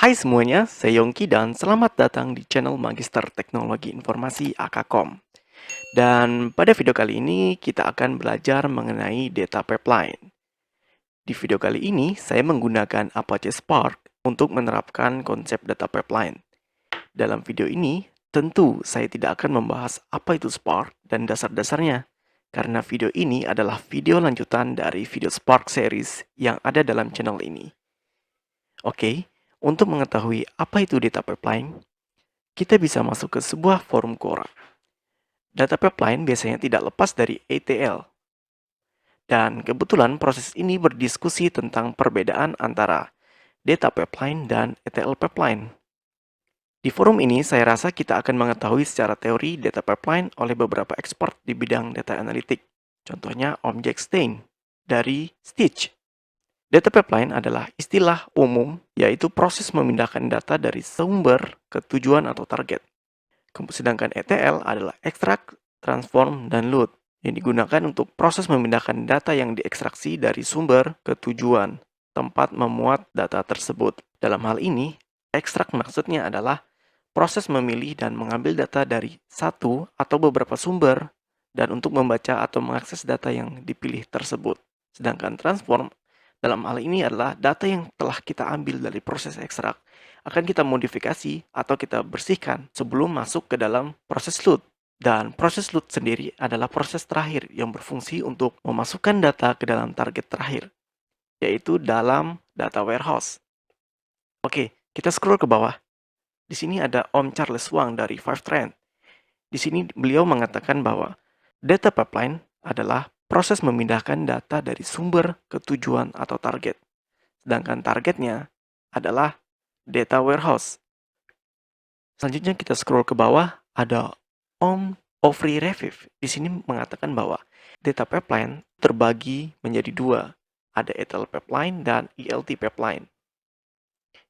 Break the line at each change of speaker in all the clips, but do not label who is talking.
Hai semuanya, saya Yongki dan selamat datang di channel Magister Teknologi Informasi Akakom. Dan pada video kali ini kita akan belajar mengenai data pipeline. Di video kali ini saya menggunakan Apache Spark untuk menerapkan konsep data pipeline. Dalam video ini, tentu saya tidak akan membahas apa itu Spark dan dasar-dasarnya, karena video ini adalah video lanjutan dari video Spark series yang ada dalam channel ini. Oke, untuk mengetahui apa itu data pipeline, kita bisa masuk ke sebuah forum Quora. Data pipeline biasanya tidak lepas dari ETL. Dan kebetulan proses ini berdiskusi tentang perbedaan antara data pipeline dan ETL pipeline. Di forum ini, saya rasa kita akan mengetahui secara teori data pipeline oleh beberapa expert di bidang data analitik. Contohnya Om Jack Stein dari Stitch. Data pipeline adalah istilah umum, yaitu proses memindahkan data dari sumber ke tujuan atau target. Sedangkan ETL adalah extract, transform, dan load, yang digunakan untuk proses memindahkan data yang diekstraksi dari sumber ke tujuan, tempat memuat data tersebut. Dalam hal ini, extract maksudnya adalah proses memilih dan mengambil data dari satu atau beberapa sumber, dan untuk membaca atau mengakses data yang dipilih tersebut. Sedangkan transform dalam hal ini adalah data yang telah kita ambil dari proses ekstrak akan kita modifikasi atau kita bersihkan sebelum masuk ke dalam proses load. Dan proses load sendiri adalah proses terakhir yang berfungsi untuk memasukkan data ke dalam target terakhir, yaitu dalam data warehouse. Oke, kita scroll ke bawah. Di sini ada Om Charles Wang dari Fivetran. Di sini beliau mengatakan bahwa data pipeline adalah proses memindahkan data dari sumber ke tujuan atau target. Sedangkan targetnya adalah data warehouse. Selanjutnya kita scroll ke bawah, ada Om Ofri Reviv. Di sini mengatakan bahwa data pipeline terbagi menjadi dua. Ada ETL pipeline dan ELT pipeline.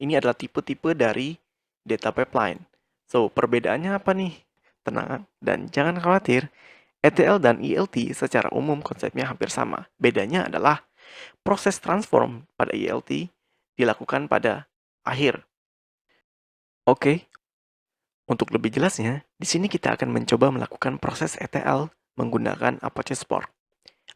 Ini adalah tipe-tipe dari data pipeline. So, perbedaannya apa nih? Tenang dan jangan khawatir. ETL dan ELT secara umum konsepnya hampir sama. Bedanya adalah proses transform pada ELT dilakukan pada akhir. Oke, untuk lebih jelasnya, di sini kita akan mencoba melakukan proses ETL menggunakan Apache Spark.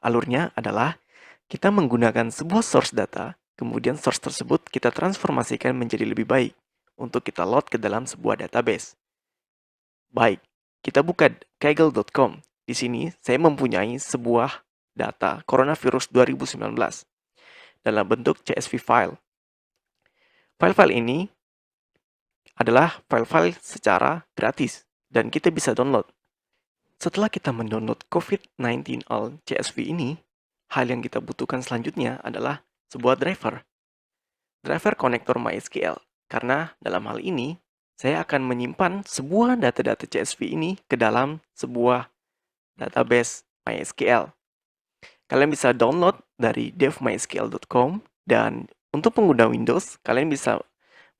Alurnya adalah kita menggunakan sebuah source data, kemudian source tersebut kita transformasikan menjadi lebih baik untuk kita load ke dalam sebuah database. Baik, kita buka kaggle.com. Di sini saya mempunyai sebuah data coronavirus 2019 dalam bentuk CSV file. File-file ini adalah file-file secara gratis dan kita bisa download. Setelah kita mendownload COVID-19 all CSV ini, hal yang kita butuhkan selanjutnya adalah sebuah driver. Driver konektor MySQL, karena dalam hal ini saya akan menyimpan sebuah data-data CSV ini ke dalam sebuah database MySQL. Kalian bisa download dari devmysql.com dan untuk pengguna Windows, kalian bisa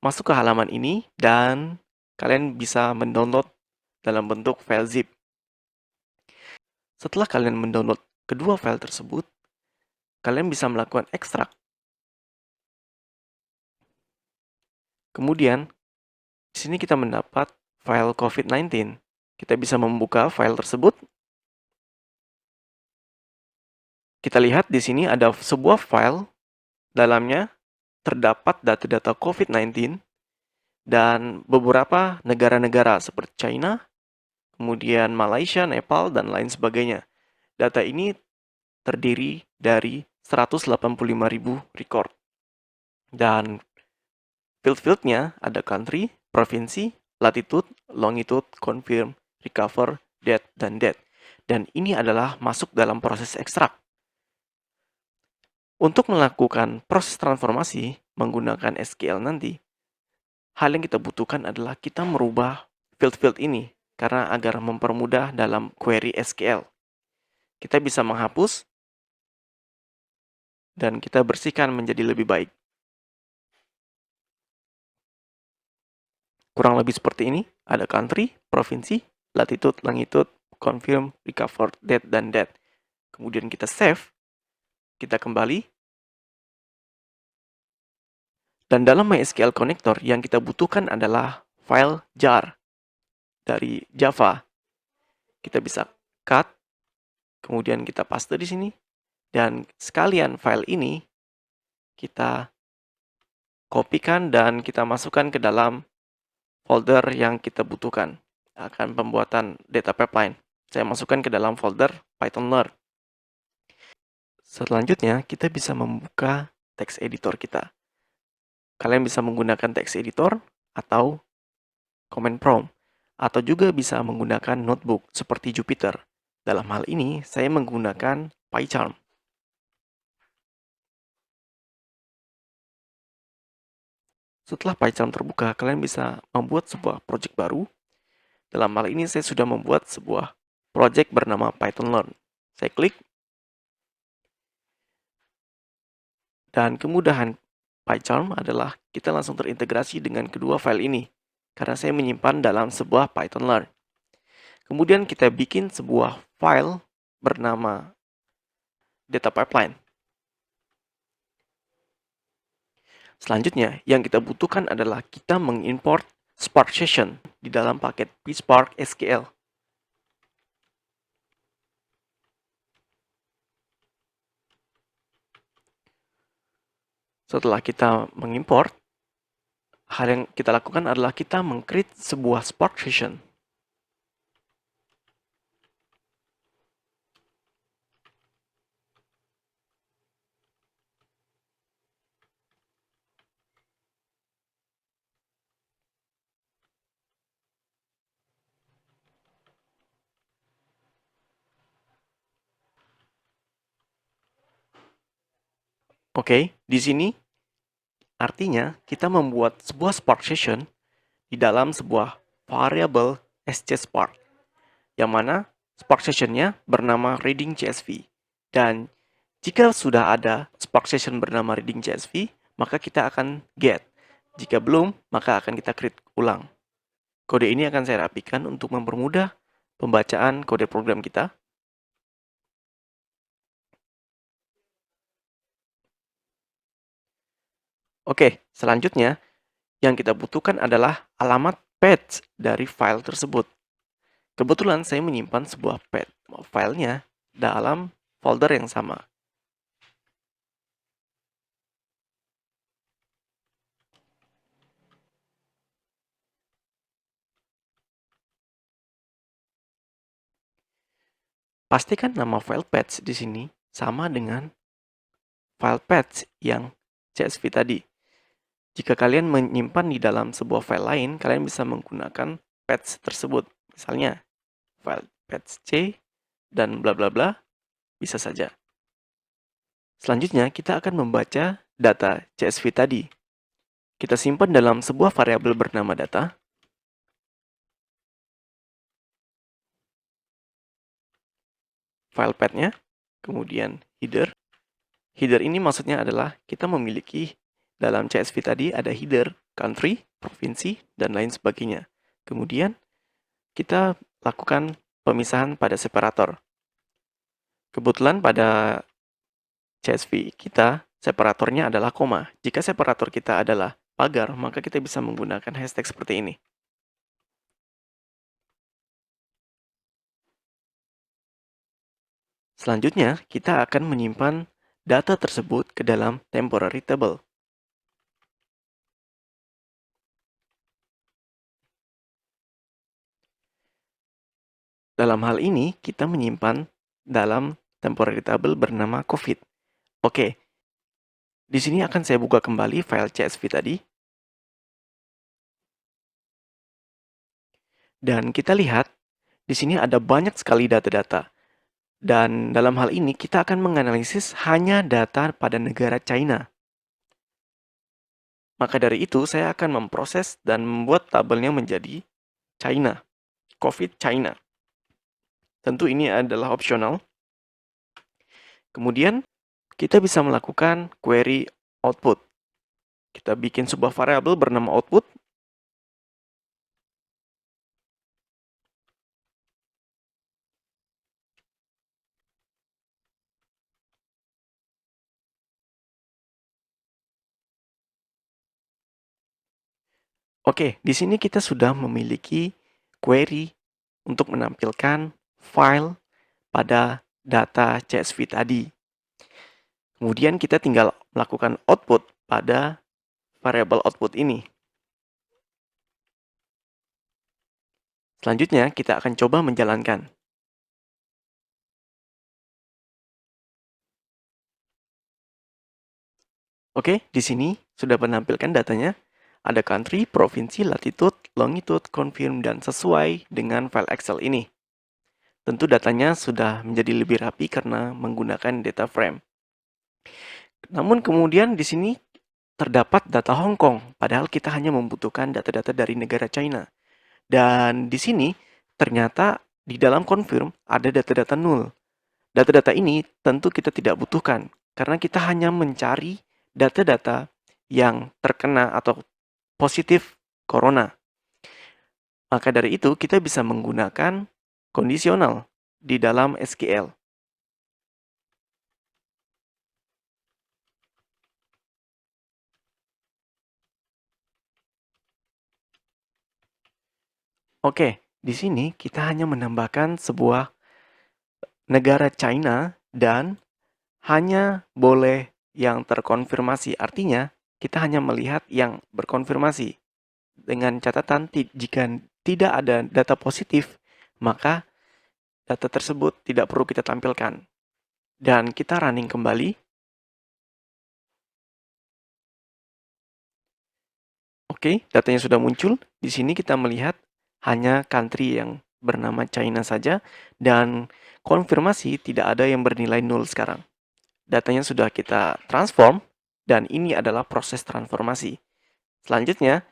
masuk ke halaman ini dan kalian bisa mendownload dalam bentuk file zip. Setelah kalian mendownload kedua file tersebut, kalian bisa melakukan ekstrak. Kemudian, di sini kita mendapat file COVID-19. Kita bisa membuka file tersebut. Kita lihat di sini ada sebuah file, dalamnya terdapat data-data COVID-19 dan beberapa negara-negara seperti China, kemudian Malaysia, Nepal, dan lain sebagainya. Data ini terdiri dari 185.000 record. Dan field-fieldnya ada country, provinsi, latitude, longitude, confirm, recover, date, dan date. Dan ini adalah masuk dalam proses ekstrak. Untuk melakukan proses transformasi menggunakan SQL nanti, hal yang kita butuhkan adalah kita merubah field-field ini karena agar mempermudah dalam query SQL. Kita bisa menghapus dan kita bersihkan menjadi lebih baik. Kurang lebih seperti ini, ada country, provinsi, latitude, longitude, confirm, recover, date, dan date. Kemudian kita save, kita kembali, Dan dalam MySQL Connector yang kita butuhkan adalah file jar dari Java. Kita bisa cut, kemudian kita paste di sini, dan sekalian file ini kita kopikan dan kita masukkan ke dalam folder yang kita butuhkan akan pembuatan data pipeline. Saya masukkan ke dalam folder Python Learn. Selanjutnya, kita bisa membuka text editor kita. Kalian bisa menggunakan text editor atau command prompt, atau juga bisa menggunakan notebook seperti Jupyter. Dalam hal ini, saya menggunakan PyCharm. Setelah PyCharm terbuka, kalian bisa membuat sebuah project baru. Dalam hal ini, saya sudah membuat sebuah project bernama Python Learn. Saya klik, dan kemudahan PyCharm adalah kita langsung terintegrasi dengan kedua file ini, karena saya menyimpan dalam sebuah Python Learn. Kemudian kita bikin sebuah file bernama data pipeline. Selanjutnya, yang kita butuhkan adalah kita mengimport Spark Session di dalam paket PSpark SQL. Setelah kita mengimport, hal yang kita lakukan adalah kita meng-create sebuah Spark Session. Oke, di sini artinya kita membuat sebuah Spark Session di dalam sebuah variable scSpark, yang mana Spark Session-nya bernama reading CSV. Dan jika sudah ada Spark Session bernama reading CSV, maka kita akan get. Jika belum, maka akan kita create ulang. Kode ini akan saya rapikan untuk mempermudah pembacaan kode program kita. Oke, selanjutnya yang kita butuhkan adalah alamat path dari file tersebut. Kebetulan saya menyimpan sebuah path filenya dalam folder yang sama. Pastikan nama file path di sini sama dengan file path yang CSV tadi. Jika kalian menyimpan di dalam sebuah file lain, kalian bisa menggunakan path tersebut. Misalnya, file path C dan bla bla bla, bisa saja. Selanjutnya, kita akan membaca data CSV tadi. Kita simpan dalam sebuah variabel bernama data. File path-nya, kemudian header. Header ini maksudnya adalah kita memiliki dalam CSV tadi ada header, country, provinsi, dan lain sebagainya. Kemudian kita lakukan pemisahan pada separator. Kebetulan pada CSV kita, separatornya adalah koma. Jika separator kita adalah pagar, maka kita bisa menggunakan hashtag seperti ini. Selanjutnya, kita akan menyimpan data tersebut ke dalam temporary table. Dalam hal ini, kita menyimpan dalam temporary table bernama COVID. Oke, di sini akan saya buka kembali file CSV tadi. Dan kita lihat, di sini ada banyak sekali data-data. Dan dalam hal ini, kita akan menganalisis hanya data pada negara China. Maka dari itu, saya akan memproses dan membuat tabelnya menjadi China, COVID China. Tentu ini adalah opsional. Kemudian, kita bisa melakukan query output. Kita bikin sebuah variabel bernama output. Oke, di sini kita sudah memiliki query untuk menampilkan file pada data CSV tadi. Kemudian kita tinggal melakukan output pada variabel output ini. Selanjutnya, kita akan coba menjalankan. Oke, di sini sudah menampilkan datanya. Ada country, provinsi, latitude, longitude, confirm, dan sesuai dengan file Excel ini. Tentu datanya sudah menjadi lebih rapi karena menggunakan data frame. Namun kemudian di sini terdapat data Hong Kong, padahal kita hanya membutuhkan data-data dari negara China. Dan di sini ternyata di dalam confirm ada data-data null. Data-data ini tentu kita tidak butuhkan karena kita hanya mencari data-data yang terkena atau positif corona. Maka dari itu kita bisa menggunakan kondisional di dalam SQL. Oke, di sini kita hanya menambahkan sebuah negara China dan hanya boleh yang terkonfirmasi. Artinya, kita hanya melihat yang berkonfirmasi. Dengan catatan jika tidak ada data positif, maka data tersebut tidak perlu kita tampilkan. Dan kita running kembali. Oke, datanya sudah muncul. Di sini kita melihat hanya country yang bernama China saja dan konfirmasi tidak ada yang bernilai nol sekarang. Datanya sudah kita transform dan ini adalah proses transformasi. Selanjutnya,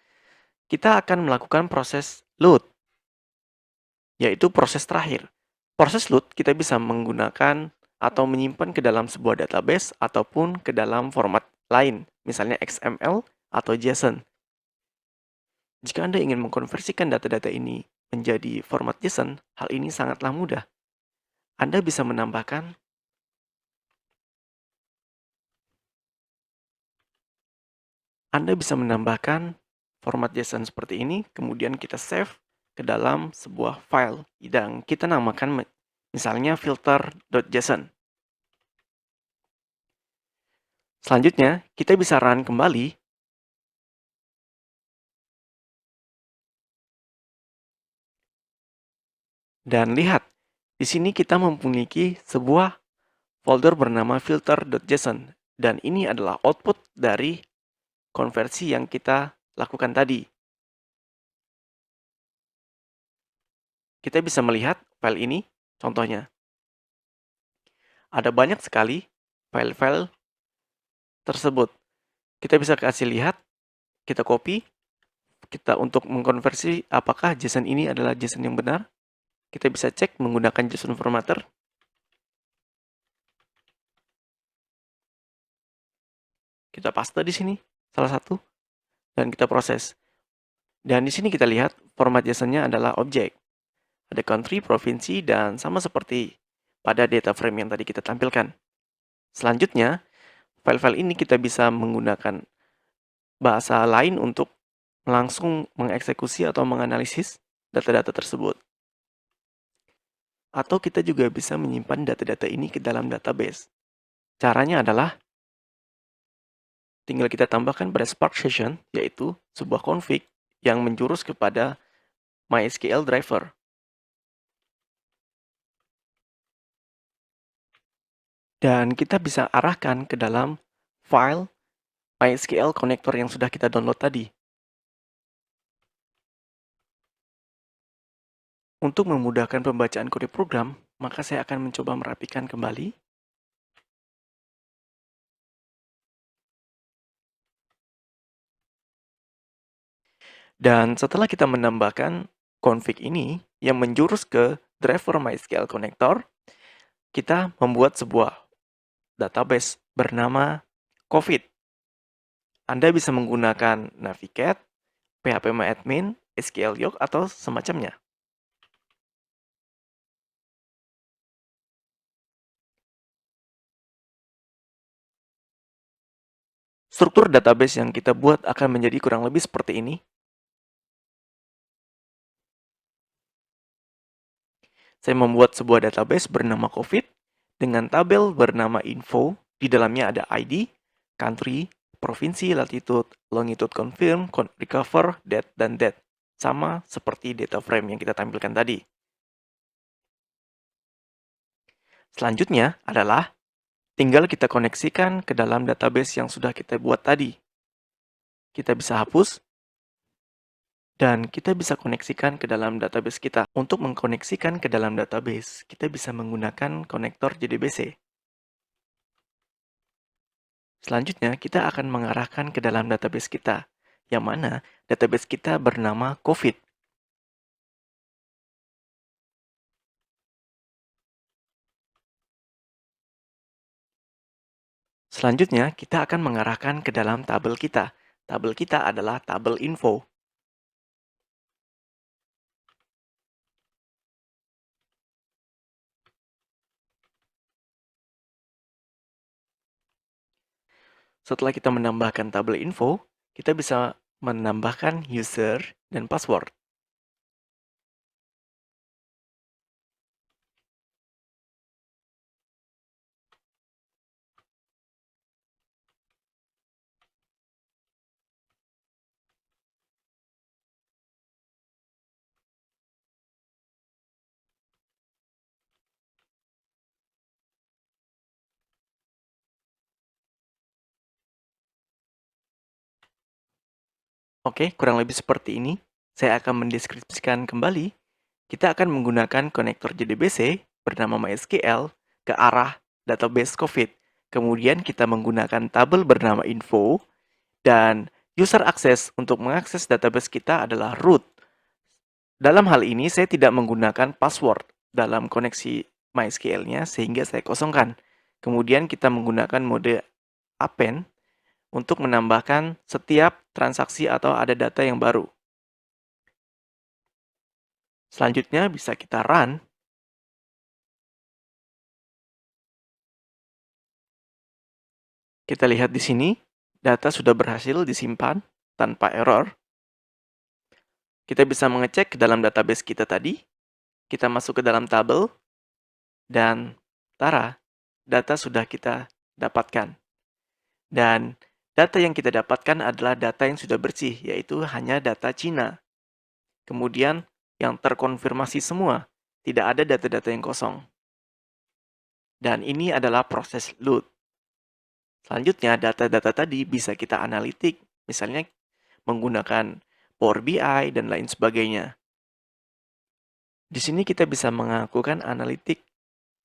kita akan melakukan proses load, yaitu proses terakhir. Proses load kita bisa menggunakan atau menyimpan ke dalam sebuah database ataupun ke dalam format lain, misalnya XML atau JSON. Jika Anda ingin mengkonversikan data-data ini menjadi format JSON, hal ini sangatlah mudah. Anda bisa menambahkan format JSON seperti ini, kemudian kita save ke dalam sebuah file yang kita namakan misalnya filter.json. Selanjutnya, kita bisa run kembali dan lihat, di sini kita memiliki sebuah folder bernama filter.json dan ini adalah output dari konversi yang kita lakukan tadi. Kita bisa melihat file ini, contohnya. Ada banyak sekali file-file tersebut. Kita bisa kasih lihat, kita copy, kita untuk mengkonversi apakah JSON ini adalah JSON yang benar. Kita bisa cek menggunakan JSON formatter. Kita paste di sini, salah satu, dan kita proses. Dan di sini kita lihat format JSON-nya adalah objek. Ada country, provinsi, dan sama seperti pada data frame yang tadi kita tampilkan. Selanjutnya, file-file ini kita bisa menggunakan bahasa lain untuk langsung mengeksekusi atau menganalisis data-data tersebut. Atau kita juga bisa menyimpan data-data ini ke dalam database. Caranya adalah tinggal kita tambahkan pada Spark Session, yaitu sebuah config yang menjurus kepada MySQL driver. Dan kita bisa arahkan ke dalam file MySQL connector yang sudah kita download tadi. Untuk memudahkan pembacaan kode program, maka saya akan mencoba merapikan kembali. Dan setelah kita menambahkan config ini yang menjurus ke driver MySQL connector, kita membuat sebuah database bernama COVID. Anda bisa menggunakan Navigate, PHPMyAdmin, SQL Yoke, atau semacamnya. Struktur database yang kita buat akan menjadi kurang lebih seperti ini. Saya membuat sebuah database bernama COVID dengan tabel bernama info. Di dalamnya ada ID, country, provinsi, latitude, longitude confirm, recover, date, dan date. Sama seperti data frame yang kita tampilkan tadi. Selanjutnya adalah tinggal kita koneksikan ke dalam database yang sudah kita buat tadi. Kita bisa hapus dan kita bisa koneksikan ke dalam database kita. Untuk mengkoneksikan ke dalam database, kita bisa menggunakan konektor JDBC. Selanjutnya, kita akan mengarahkan ke dalam database kita, yang mana database kita bernama COVID. Selanjutnya, kita akan mengarahkan ke dalam tabel kita. Tabel kita adalah tabel info. Setelah kita menambahkan tabel info, kita bisa menambahkan user dan password. Oke, kurang lebih seperti ini. Saya akan mendeskripsikan kembali. Kita akan menggunakan konektor JDBC bernama MySQL ke arah database COVID. Kemudian kita menggunakan tabel bernama info dan user access untuk mengakses database kita adalah root. Dalam hal ini saya tidak menggunakan password dalam koneksi MySQL-nya sehingga saya kosongkan. Kemudian kita menggunakan mode append untuk menambahkan setiap transaksi atau ada data yang baru. Selanjutnya bisa kita run. Kita lihat di sini, data sudah berhasil disimpan tanpa error. Kita bisa mengecek ke dalam database kita tadi. Kita masuk ke dalam tabel, dan tara, data sudah kita dapatkan. Dan data yang kita dapatkan adalah data yang sudah bersih, yaitu hanya data Cina. Kemudian yang terkonfirmasi semua, tidak ada data-data yang kosong. Dan ini adalah proses load. Selanjutnya, data-data tadi bisa kita analitik, misalnya menggunakan Power BI dan lain sebagainya. Di sini kita bisa melakukan analitik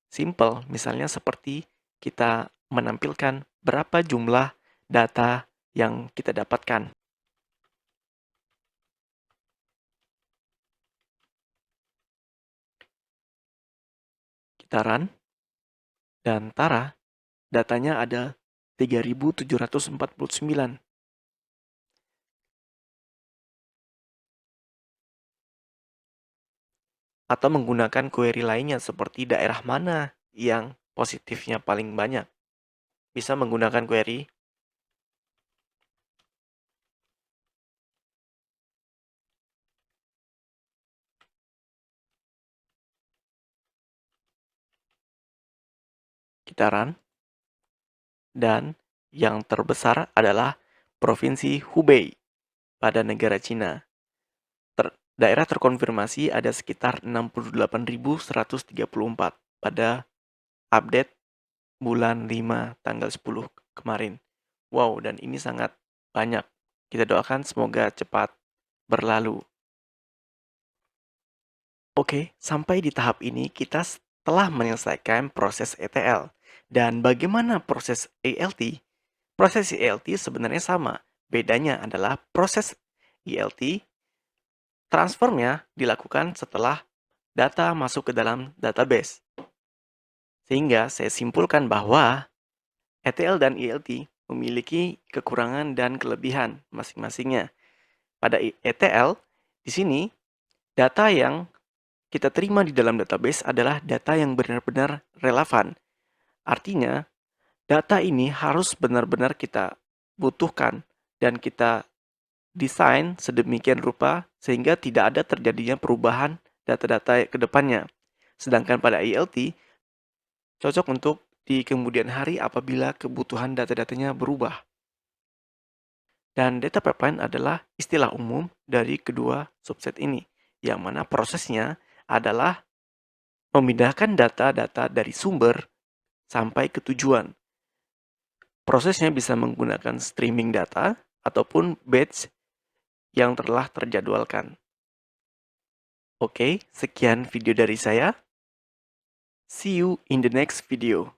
simple, misalnya seperti kita menampilkan berapa jumlah data yang kita dapatkan. Kita run, dan tara, datanya ada 3.749. Atau menggunakan query lainnya seperti daerah mana yang positifnya paling banyak. Bisa menggunakan query kita run, dan yang terbesar adalah Provinsi Hubei pada negara Cina. Daerah terkonfirmasi ada sekitar 68.134 pada update bulan 5 tanggal 10 kemarin. Wow, dan ini sangat banyak. Kita doakan semoga cepat berlalu. Oke, sampai di tahap ini kita telah menyelesaikan proses ETL. Dan bagaimana proses ELT? Proses ELT sebenarnya sama. Bedanya adalah proses ELT transfernya dilakukan setelah data masuk ke dalam database. Sehingga saya simpulkan bahwa ETL dan ELT memiliki kekurangan dan kelebihan masing-masingnya. Pada ETL, di sini data yang kita terima di dalam database adalah data yang benar-benar relevan. Artinya, data ini harus benar-benar kita butuhkan dan kita desain sedemikian rupa sehingga tidak ada terjadinya perubahan data-data ke depannya. Sedangkan pada ELT, cocok untuk di kemudian hari apabila kebutuhan data-datanya berubah. Dan data pipeline adalah istilah umum dari kedua subset ini, yang mana prosesnya adalah memindahkan data-data dari sumber sampai ke tujuan. Prosesnya bisa menggunakan streaming data ataupun batch yang telah terjadwalkan. Oke, sekian video dari saya. See you in the next video.